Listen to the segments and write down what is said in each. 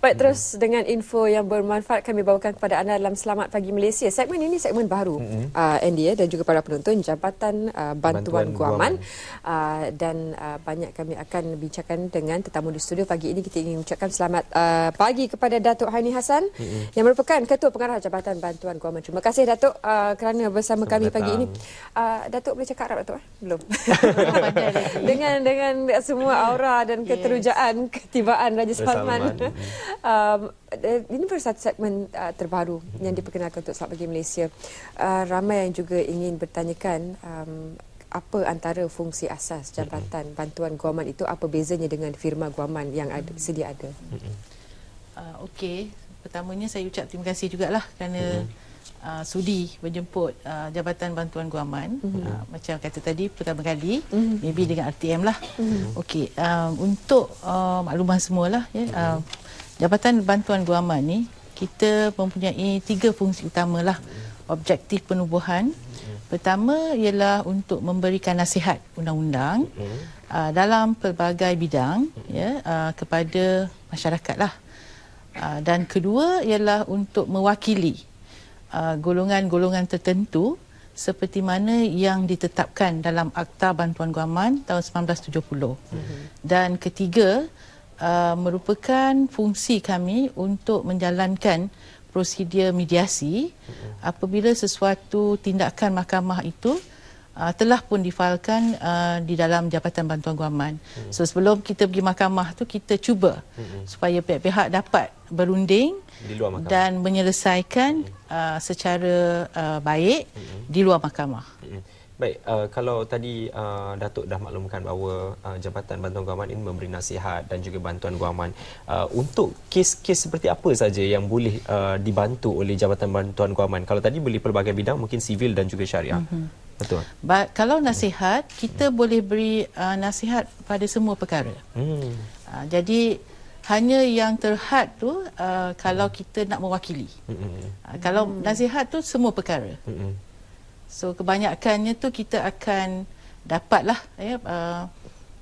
Baik, terus dengan info yang bermanfaat kami bawakan kepada anda dalam Selamat Pagi Malaysia. Segmen ini segmen baru, Andy dan juga para penonton, Jabatan Bantuan Guaman. Dan banyak kami akan bincangkan dengan tetamu di studio. Pagi ini kita ingin ucapkan selamat pagi kepada Datuk Haini Hassan yang merupakan Ketua Pengarah Jabatan Bantuan Guaman. Terima kasih Datuk kerana bersama kami pagi ini. Datuk boleh cakap Arab Datuk? Belum. dengan semua aura dan keterujaan ketibaan Raja Salman. Ini baru satu segmen terbaru yang diperkenalkan untuk Selamat Pagi Malaysia. Ramai yang juga ingin bertanyakan apa antara fungsi asas Jabatan Bantuan Guaman itu, apa bezanya dengan firma Guaman yang sedia ada. Okey, pertamanya saya ucap terima kasih jugalah kerana sudi menjemput Jabatan Bantuan Guaman. Macam kata tadi, pertama kali, maybe dengan RTM lah. Okey, untuk makluman semualah, ya, Jabatan Bantuan Guaman ni, kita mempunyai 3 fungsi utama lah. Objektif penubuhan. Pertama ialah untuk memberikan nasihat undang-undang dalam pelbagai bidang, ya, kepada masyarakat lah. Dan kedua ialah untuk mewakili golongan-golongan tertentu seperti mana yang ditetapkan dalam Akta Bantuan Guaman tahun 1970. Dan ketiga, merupakan fungsi kami untuk menjalankan prosedur mediasi apabila sesuatu tindakan mahkamah itu telah pun difailkan di dalam Jabatan Bantuan Guaman. So sebelum kita pergi mahkamah tu, kita cuba supaya pihak-pihak dapat berunding di luar mahkamah dan menyelesaikan secara baik di luar mahkamah. Baik, kalau tadi Datuk dah maklumkan bahawa Jabatan Bantuan Guaman ini memberi nasihat dan juga bantuan guaman. Untuk kes-kes seperti apa saja yang boleh dibantu oleh Jabatan Bantuan Guaman? Kalau tadi boleh pelbagai bidang, mungkin sivil dan juga syariah. Betul. Kalau nasihat, kita boleh beri nasihat pada semua perkara. Jadi hanya yang terhad tu kalau kita nak mewakili. Kalau nasihat tu semua perkara. So kebanyakannya tu kita akan dapatlah, ya,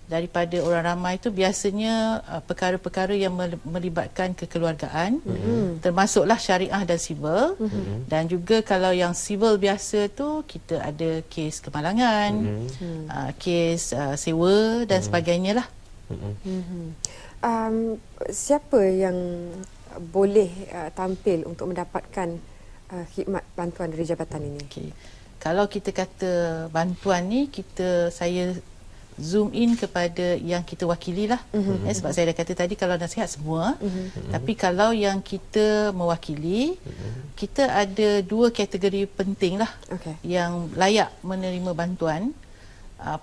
daripada orang ramai tu biasanya perkara-perkara yang melibatkan kekeluargaan, termasuklah syariah dan sivil. Dan juga kalau yang sivil biasa tu kita ada kes kemalangan, kes sewa dan sebagainya lah. Siapa yang boleh tampil untuk mendapatkan khidmat bantuan dari jabatan ini? Kalau kita kata bantuan ni, saya zoom in kepada yang kita wakili lah. Sebab saya dah kata tadi, kalau nasihat semua. Tapi kalau yang kita mewakili, kita ada 2 kategori penting lah yang layak menerima bantuan.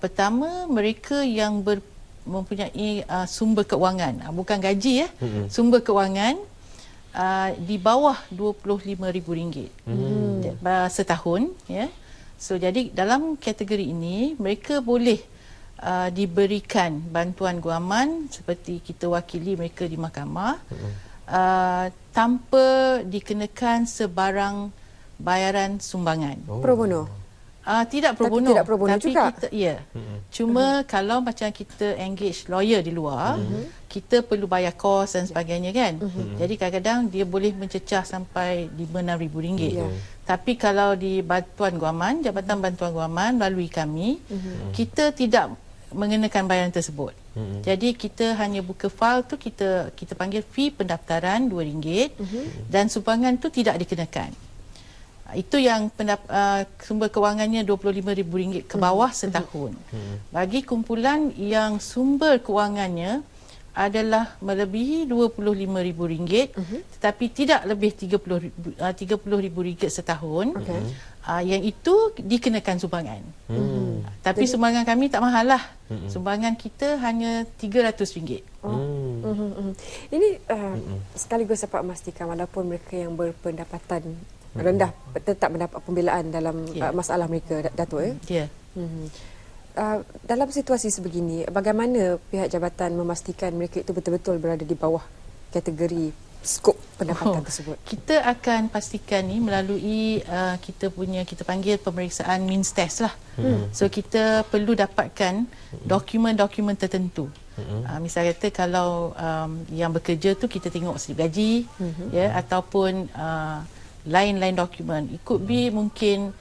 Pertama, mereka yang mempunyai sumber keuangan, bukan gaji, ya, sumber keuangan di bawah RM25,000 setahun, ya. So jadi dalam kategori ini mereka boleh diberikan bantuan guaman seperti kita wakili mereka di mahkamah tanpa dikenakan sebarang bayaran sumbangan. Pro bono? Tidak pro bono. Tidak pro bono tapi juga? Kita, ya. Cuma kalau macam kita engage lawyer di luar, kita perlu bayar kos dan sebagainya, kan. Jadi kadang-kadang dia boleh mencecah sampai RM5,000-6,000. Tapi kalau di Bantuan Guaman, Jabatan Bantuan Guaman melalui kami, kita tidak mengenakan bayaran tersebut. Jadi kita hanya buka file tu, kita panggil fee pendaftaran RM2 dan sumbangan tu tidak dikenakan. Itu yang sumber kewangannya RM25,000 ke bawah setahun. Bagi kumpulan yang sumber kewangannya adalah melebihi RM25,000 tetapi tidak lebih RM30,000 setahun, yang itu dikenakan sumbangan. Tapi sumbangan kami tak mahal lah. Sumbangan kita hanya RM300. Ini sekaligus dapat memastikan walaupun mereka yang berpendapatan rendah tetap mendapat pembelaan dalam masalah mereka, Datuk, ya? Dalam situasi sebegini, bagaimana pihak jabatan memastikan mereka itu betul-betul berada di bawah kategori skop pendapatan tersebut? Kita akan pastikan ni melalui kita panggil pemeriksaan means test lah. So kita perlu dapatkan dokumen-dokumen tertentu. Misal kata kalau yang bekerja tu kita tengok slip gaji, ya, ataupun lain-lain dokumen. It could be mungkin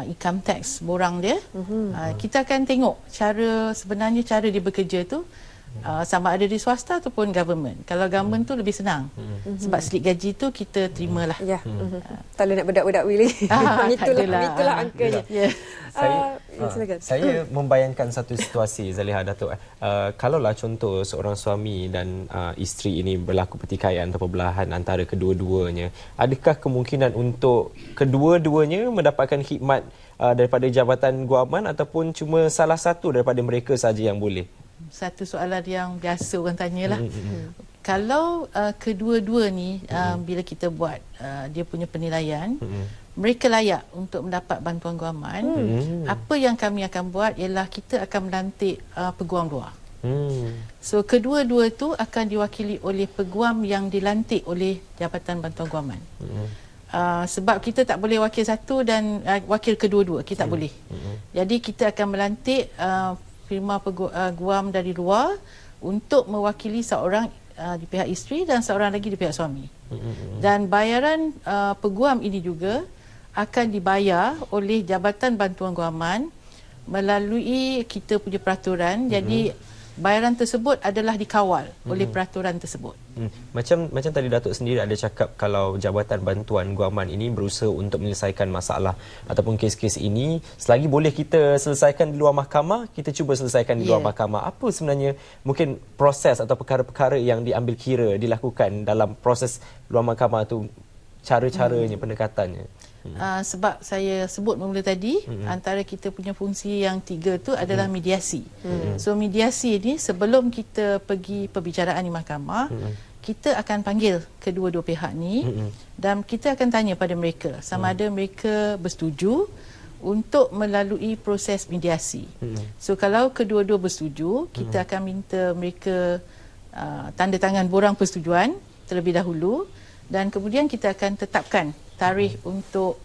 income tax borang dia. Kita akan tengok sebenarnya cara dia bekerja tu sama ada di swasta ataupun government. Kalau government tu lebih senang. Sebab slip gaji tu kita terimalah. Ya. Tak boleh nak bedak-bedak Willy. Itulah angkanya. Saya membayangkan satu situasi, Zaliha, Datuk. Kalaulah contoh seorang suami dan isteri ini berlaku pertikaian atau perbelahan antara kedua-duanya, adakah kemungkinan untuk kedua-duanya mendapatkan khidmat daripada Jabatan Guaman ataupun cuma salah satu daripada mereka saja yang boleh? Satu soalan yang biasa orang tanyalah. Kalau kedua-dua ni bila kita buat dia punya penilaian, mereka layak untuk mendapat bantuan guaman, apa yang kami akan buat ialah kita akan melantik peguam luar. So kedua-dua tu akan diwakili oleh peguam yang dilantik oleh Jabatan Bantuan Guaman. Sebab kita tak boleh wakil satu dan wakil kedua-dua, kita tak boleh. Jadi kita akan melantik firma guam dari luar untuk mewakili seorang di pihak isteri dan seorang lagi di pihak suami. Dan bayaran peguam ini juga akan dibayar oleh Jabatan Bantuan Guaman melalui kita punya peraturan. Jadi bayaran tersebut adalah dikawal oleh peraturan tersebut. Macam tadi Datuk sendiri ada cakap kalau Jabatan Bantuan Guaman ini berusaha untuk menyelesaikan masalah ataupun kes-kes ini, selagi boleh kita selesaikan di luar mahkamah, kita cuba selesaikan di luar mahkamah. Apa sebenarnya mungkin proses atau perkara-perkara yang diambil kira dilakukan dalam proses luar mahkamah tu, cara-caranya, pendekatannya? Sebab saya sebut mula tadi, antara kita punya fungsi yang 3 tu adalah mediasi. So mediasi ni sebelum kita pergi perbicaraan di mahkamah, kita akan panggil kedua-dua pihak ni dan kita akan tanya pada mereka sama ada mereka bersetuju untuk melalui proses mediasi. So kalau kedua-dua bersetuju, kita akan minta mereka tanda tangan borang persetujuan terlebih dahulu dan kemudian kita akan tetapkan tarikh untuk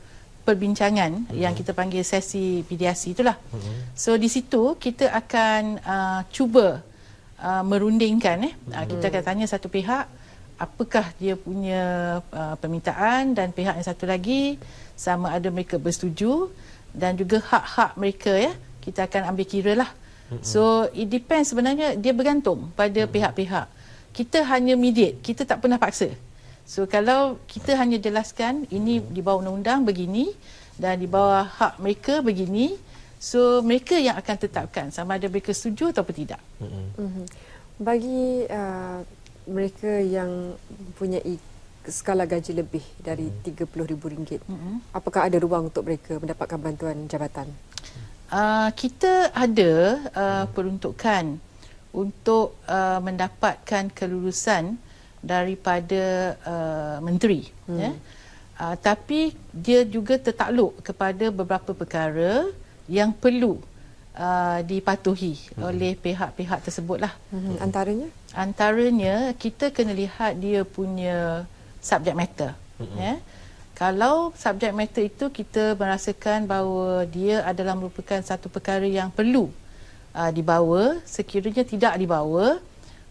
perbincangan yang kita panggil sesi mediasi itulah. So di situ kita akan cuba merundingkan kita akan tanya satu pihak apakah dia punya permintaan dan pihak yang satu lagi sama ada mereka bersetuju dan juga hak-hak mereka kita akan ambil kira lah. So it depends, sebenarnya dia bergantung pada pihak-pihak. Kita hanya mediate, kita tak pernah paksa. So kalau kita hanya jelaskan ini di bawah undang-undang begini dan di bawah hak mereka begini, so mereka yang akan tetapkan sama ada mereka setuju atau tidak. Bagi mereka yang mempunyai skala gaji lebih dari RM30,000, apakah ada ruang untuk mereka mendapatkan bantuan jabatan? Kita ada peruntukan untuk mendapatkan kelulusan daripada menteri, tapi dia juga tertakluk kepada beberapa perkara yang perlu dipatuhi oleh pihak-pihak tersebutlah. Antaranya kita kena lihat dia punya subject matter. Kalau subject matter itu kita merasakan bahawa dia adalah merupakan satu perkara yang perlu dibawa, sekiranya tidak dibawa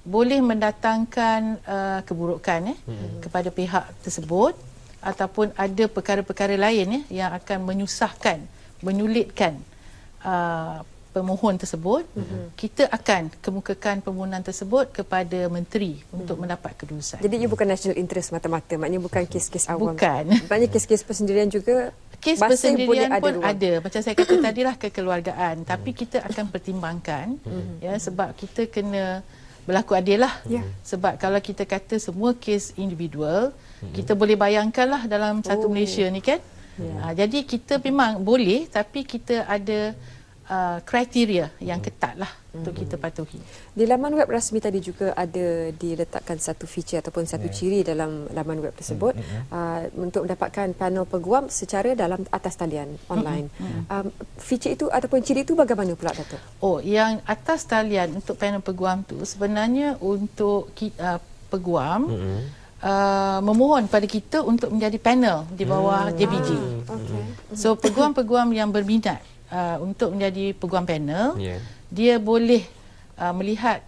boleh mendatangkan keburukan kepada pihak tersebut ataupun ada perkara-perkara lain yang akan menyusahkan, menyulitkan pemohon tersebut, kita akan kemukakan permohonan tersebut kepada menteri untuk mendapat kelulusan. Jadi ia bukan national interest mata-mata, maknanya bukan kes-kes awam. Bukan. Maknanya kes-kes persendirian juga. Kes persendirian pun ada. Macam saya kata tadilah kekeluargaan, tapi kita akan pertimbangkan sebab kita kena berlaku adil lah. Sebab kalau kita kata semua kes individual, kita boleh bayangkanlah dalam satu Malaysia ni kan. Jadi kita memang boleh, tapi kita ada kriteria yang ketat lah untuk kita patuhi. Di laman web rasmi tadi juga ada diletakkan satu feature ataupun satu ciri dalam laman web tersebut untuk mendapatkan panel peguam secara dalam atas talian online. Feature itu ataupun ciri itu bagaimana pula, Datuk? Yang atas talian untuk panel peguam tu sebenarnya untuk peguam memohon pada kita untuk menjadi panel di bawah JBG. So peguam-peguam yang berminat untuk menjadi peguam panel, dia boleh melihat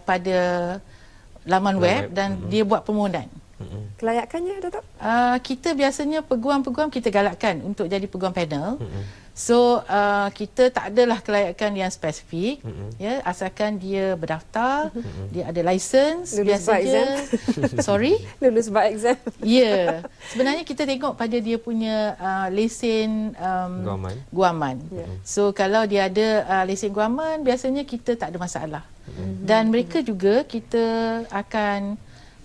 pada laman web dan dia buat permohonan. Kelayakannya, Datuk? Kita biasanya peguam-peguam kita galakkan untuk jadi peguam panel. So kita tak adalah kelayakan yang spesifik, ya, asalkan dia berdaftar, dia ada lisens, Lulus biasanya sorry, lulus bar exam. ya, sebenarnya kita tengok pada dia punya lesen guaman. So kalau dia ada lesen guaman, biasanya kita tak ada masalah. Dan mereka juga kita akan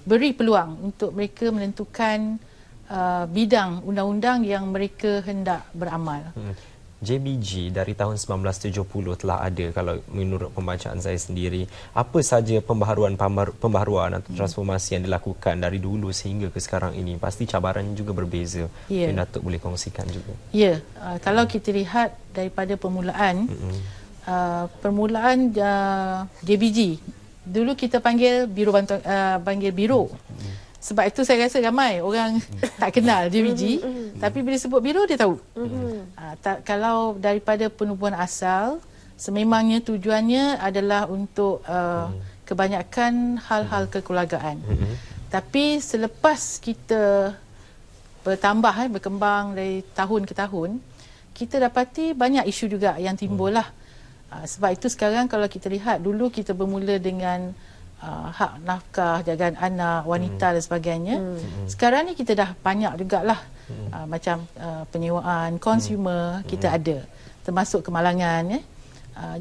beri peluang untuk mereka menentukan bidang undang-undang yang mereka hendak beramal. JBG dari tahun 1970 telah ada, kalau menurut pembacaan saya sendiri. Apa saja pembaharuan atau transformasi yang dilakukan dari dulu sehingga ke sekarang ini? Pasti cabarannya juga berbeza. Mungkin Datuk boleh kongsikan juga. Ya, kalau kita lihat daripada permulaan, JBG dulu kita panggil biro. Sebab itu saya rasa ramai orang tak kenal JBG, tapi bila sebut biro dia tahu. Kalau daripada penubuhan asal, sememangnya tujuannya adalah untuk kebanyakan hal-hal kekeluargaan. Tapi selepas kita berkembang dari tahun ke tahun, kita dapati banyak isu juga yang timbul lah. Sebab itu sekarang kalau kita lihat, dulu kita bermula dengan hak nafkah, jagaan anak, wanita dan sebagainya. Sekarang ni kita dah banyak jugalah macam penyewaan, consumer kita ada, termasuk kemalangan.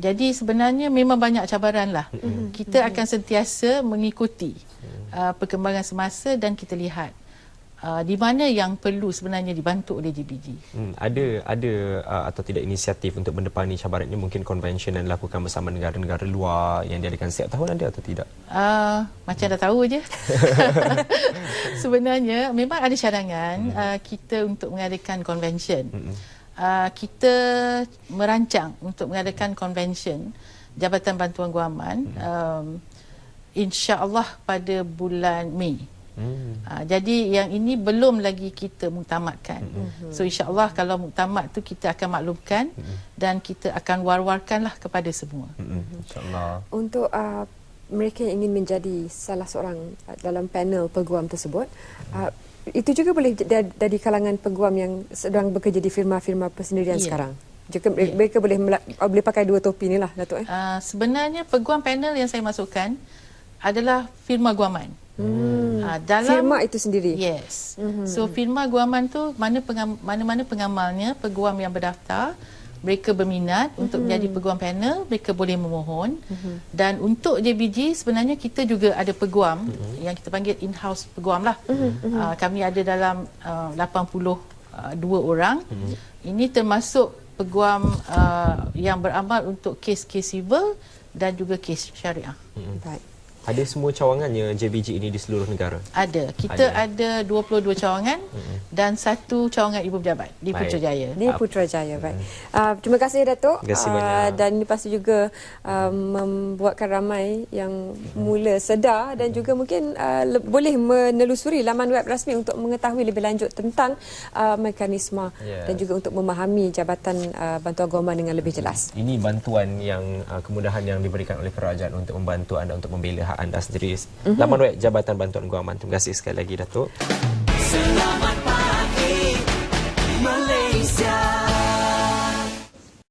Jadi sebenarnya memang banyak cabaran lah. Kita akan sentiasa mengikuti perkembangan semasa dan kita lihat di mana yang perlu sebenarnya dibantu oleh JBG. Ada atau tidak inisiatif untuk mendepani cabaran ini? Mungkin konvensyen yang dilakukan bersama negara-negara luar yang diadakan setiap tahun, ada atau tidak? Macam dah tahu je. Sebenarnya memang ada cadangan kita untuk mengadakan konvensyen. Kita merancang untuk mengadakan konvensyen Jabatan Bantuan Guaman insya-Allah pada bulan Mei. Jadi yang ini belum lagi kita muktamadkan. So insya-Allah kalau muktamad tu kita akan maklumkan dan kita akan war-warkanlah kepada semua. Insya-Allah. Untuk mereka yang ingin menjadi salah seorang dalam panel peguam tersebut, itu juga boleh dari kalangan peguam yang sedang bekerja di firma-firma persendirian sekarang. Juga mereka boleh pakai dua topi ni lah, Datuk. Sebenarnya peguam panel yang saya masukkan adalah firma guaman. Dalam firma itu sendiri? Yes. So firma guaman tu mana-mana pengamalnya, peguam yang berdaftar, mereka berminat untuk menjadi peguam panel, mereka boleh memohon. Dan untuk JBG sebenarnya kita juga ada peguam yang kita panggil in-house peguam lah. Kami ada dalam 82 orang. Ini termasuk peguam yang beramal untuk kes-kes civil dan juga kes syariah. Baik. Ada semua cawangannya JBG ini di seluruh negara? Ada. Kita ada 22 cawangan dan 1 cawangan ibu pejabat di Putrajaya. Di Putrajaya, baik. Terima kasih, Datuk. Terima kasih banyak. Dan ini pasti juga membuatkan ramai yang mula sedar dan juga mungkin boleh menelusuri laman web rasmi untuk mengetahui lebih lanjut tentang mekanisme dan juga untuk memahami Jabatan Bantuan Guaman dengan lebih jelas. Ini bantuan yang kemudahan yang diberikan oleh kerajaan untuk membantu anda untuk membela hak anda sendiri. Laman web Jabatan Bantuan Guaman. Terima kasih sekali lagi, Datuk. Selamat